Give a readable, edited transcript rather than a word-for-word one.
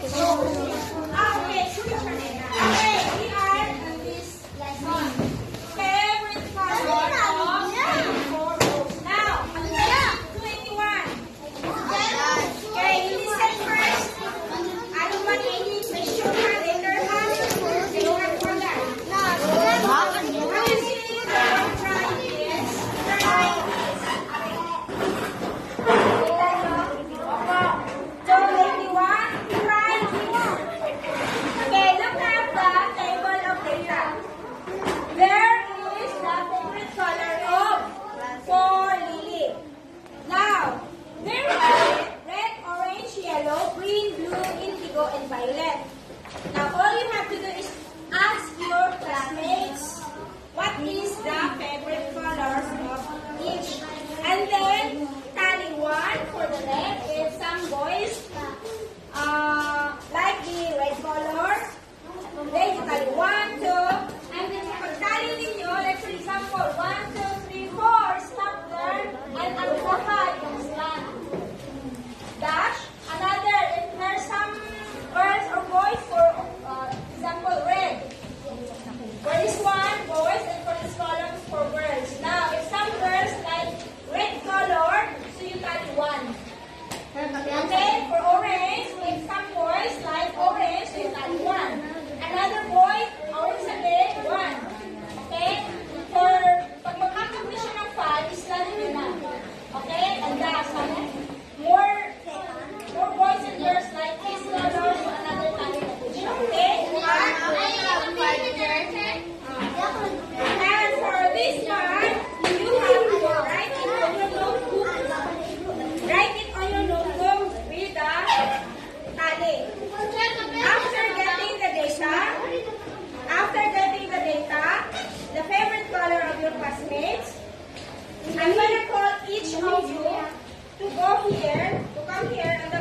Okay, okay, we are on this lesson. Favorite color of 24 rows. Now, 21. Okay, you listen first. Ano ba any question ha? Later ha? They don't have for that. How you see the word try is? Try is. So, 21, try is. Okay, look at the table of data. There is the favorite color of for Lily. Now, there are red, orange, yellow, green, blue, indigo, and violet. Now, all you have to do is ask your classmates what is the favorite colors of each. And then, tally one for the red. If some boys like the red color, then you tally 1, 2, and then pag tally ninyo, like for example, 1, 2, 3, 4, stop there, and ang 5 yung slant. Dash, another, if there's some girls or boys for example, red. For this one, boys, and for this column, for girls. Now, if some girls like red color, so you tally 1. Okay, for orange, if some boys like orange, so you tally 1. Another boy, orange again, 1. Okay? For pag magkakabli siya ng 5, islan nyo na. Okay? And that's more boys and girls like this color, so another tally na po siya. Okay? And for this one, you have to write it on your notebook. Write it on your notebook with the tally. After getting the data, the favorite color of your classmates, I'm going to call each of you to go here, to come here on the